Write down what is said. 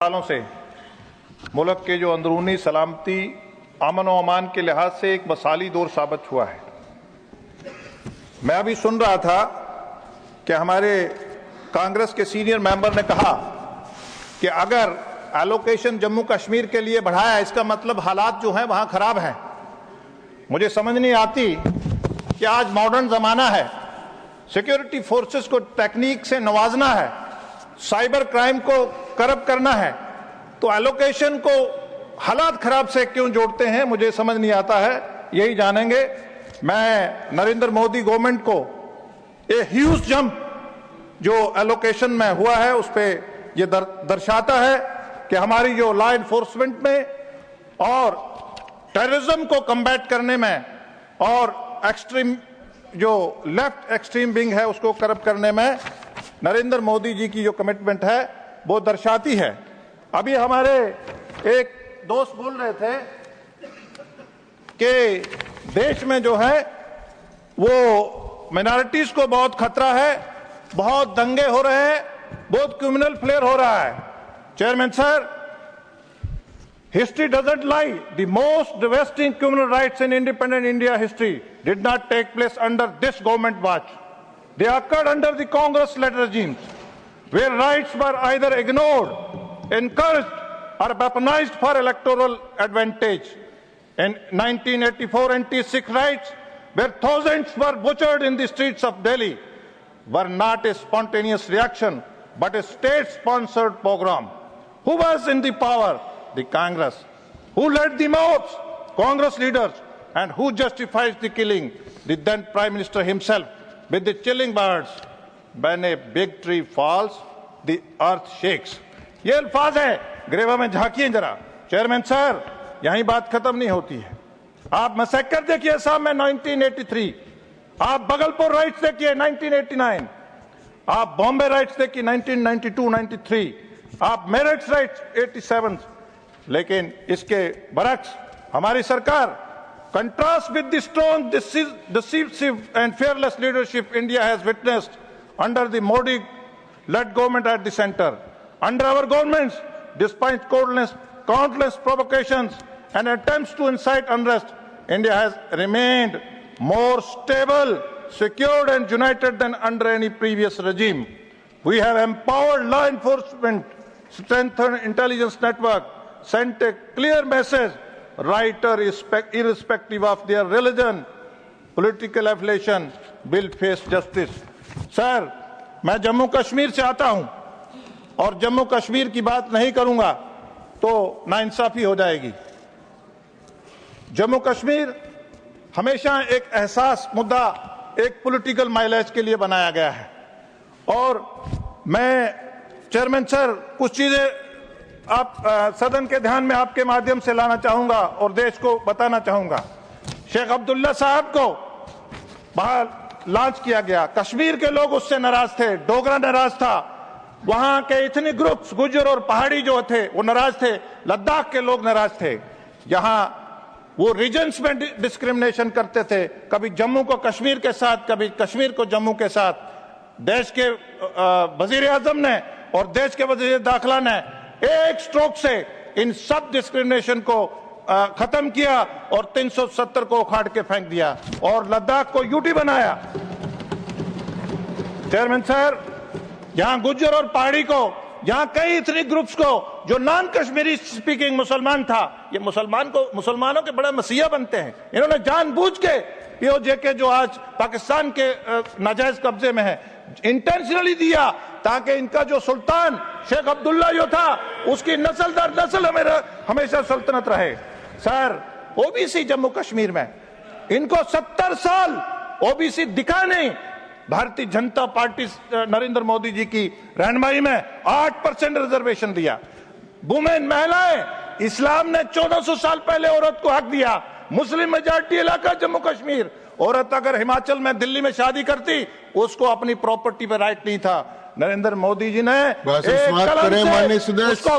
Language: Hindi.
सालों से मुल्क के जो अंदरूनी सलामती अमन और अमान के लिहाज से एक मसाली दौर साबित हुआ है। मैं अभी सुन रहा था कि हमारे कांग्रेस के सीनियर मेंबर ने कहा कि अगर एलोकेशन जम्मू कश्मीर के लिए बढ़ाया, इसका मतलब हालात जो हैं वहां खराब हैं। मुझे समझ नहीं आती कि आज मॉडर्न जमाना है, सिक्योरिटी फोर्सेस को टेक्निक से नवाजना है, साइबर क्राइम को करब करना है, तो एलोकेशन को हालात खराब से क्यों जोड़ते हैं, मुझे समझ नहीं आता है। यही जानेंगे। मैं नरेंद्र मोदी गवर्नमेंट को ए ह्यूज जंप जो एलोकेशन में हुआ है उस पर यह दर्शाता है कि हमारी जो लॉ एनफोर्समेंट में और टेररिज्म को कम्बैट करने में और एक्सट्रीम जो लेफ्ट एक्सट्रीम विंग है उसको करब करने में नरेंद्र मोदी जी की जो कमिटमेंट है वो दर्शाती है। अभी हमारे एक दोस्त बोल रहे थे कि देश में जो है वो माइनॉरिटीज को बहुत खतरा है, बहुत दंगे हो रहे हैं, बहुत क्रिमिनल फ्लेयर हो रहा है। Chairman sir, history doesn't lie. The most devastating criminal rights in independent India history did not take place under this government watch. They occurred under the Congress-led regimes, where rights were either ignored, encouraged, or weaponized for electoral advantage. In 1984, anti-Sikh rights, where thousands were butchered in the streets of Delhi, were not a spontaneous reaction, but a state-sponsored pogrom. Who was in the power? The Congress. Who led the mobs? Congress leaders. And who justifies the killing? The then Prime Minister himself. With the chilling words, when a big tree falls, the earth shakes. ये अल्फाज है, ग्रेवा में झांकिए जरा। चेयरमैन सर, यहीं बात खत्म नहीं होती है। आप मैसेकर देखिए असम में 1983, आप बगलपुर राइट्स देखिए 1989, आप बॉम्बे राइट्स देखिए 1992-93, आप मेरठ राइट्स 87। लेकिन इसके बरक्स हमारी सरकार, contrast with the strong, decisive and fearless leadership India has witnessed under the Modi-led government at the center. Under our governments, despite countless provocations and attempts to incite unrest, India has remained more stable, secured and united than under any previous regime. We have empowered law enforcement, strengthened intelligence network, sent a clear message, right or irrespective of their religion, political affiliation, will face justice. Sir, मैं जम्मू कश्मीर से आता हूं और जम्मू कश्मीर की बात नहीं करूंगा तो नाइंसाफी हो जाएगी। जम्मू कश्मीर हमेशा एक एहसास मुद्दा, एक पॉलिटिकल माइलेज के लिए बनाया गया है। और मैं चेयरमैन सर कुछ चीजें आप सदन के ध्यान में आपके माध्यम से लाना चाहूंगा और देश को बताना चाहूंगा। शेख अब्दुल्ला साहब को बाहर लॉन्च किया गया, कश्मीर के लोग उससे नाराज थे, डोगरा नाराज था, वहां के इतने ग्रुप्स गुज्जर और पहाड़ी जो थे वो नाराज थे, लद्दाख के लोग नाराज थे। यहां वो रीजन्स में डिस्क्रिमिनेशन करते थे, कभी जम्मू को कश्मीर के साथ, कभी कश्मीर को जम्मू के साथ। देश के वजीर आजम ने और देश के वजीर दाखिला ने एक स्ट्रोक से इन सब डिस्क्रिमिनेशन को खत्म किया और 370 को उखाड़ के फेंक दिया और लद्दाख को यूटी बनाया। चेयरमैन सर, यहां गुज्जर और पहाड़ी को, यहां कई इतने ग्रुप्स को जो नॉन कश्मीरी स्पीकिंग मुसलमान था, ये मुसलमानों के बड़े मसीहा बनते हैं। इन्होंने जानबूझ के पीओजे के जो आज पाकिस्तान के नाजायज कब्जे में है, इंटेंशनली दिया ताकि इनका जो सुल्तान शेख अब्दुल्ला जो था उसकी नस्ल दर नस्ल हमेशा सल्तनत रहे। सर, ओबीसी जम्मू कश्मीर में इनको 70 साल ओबीसी दिखा नहीं। भारतीय जनता पार्टी नरेंद्र मोदी जी की रहनुमाई में 8% रिजर्वेशन दिया। वुमेन महिलाएं, इस्लाम ने 1400 साल पहले औरत को हक दिया। मुस्लिम मेजॉरिटी इलाका जम्मू कश्मीर, औरत अगर हिमाचल में दिल्ली में शादी करती उसको अपनी प्रॉपर्टी पे राइट नहीं था। नरेंद्र मोदी जी ने एक कलम से उसको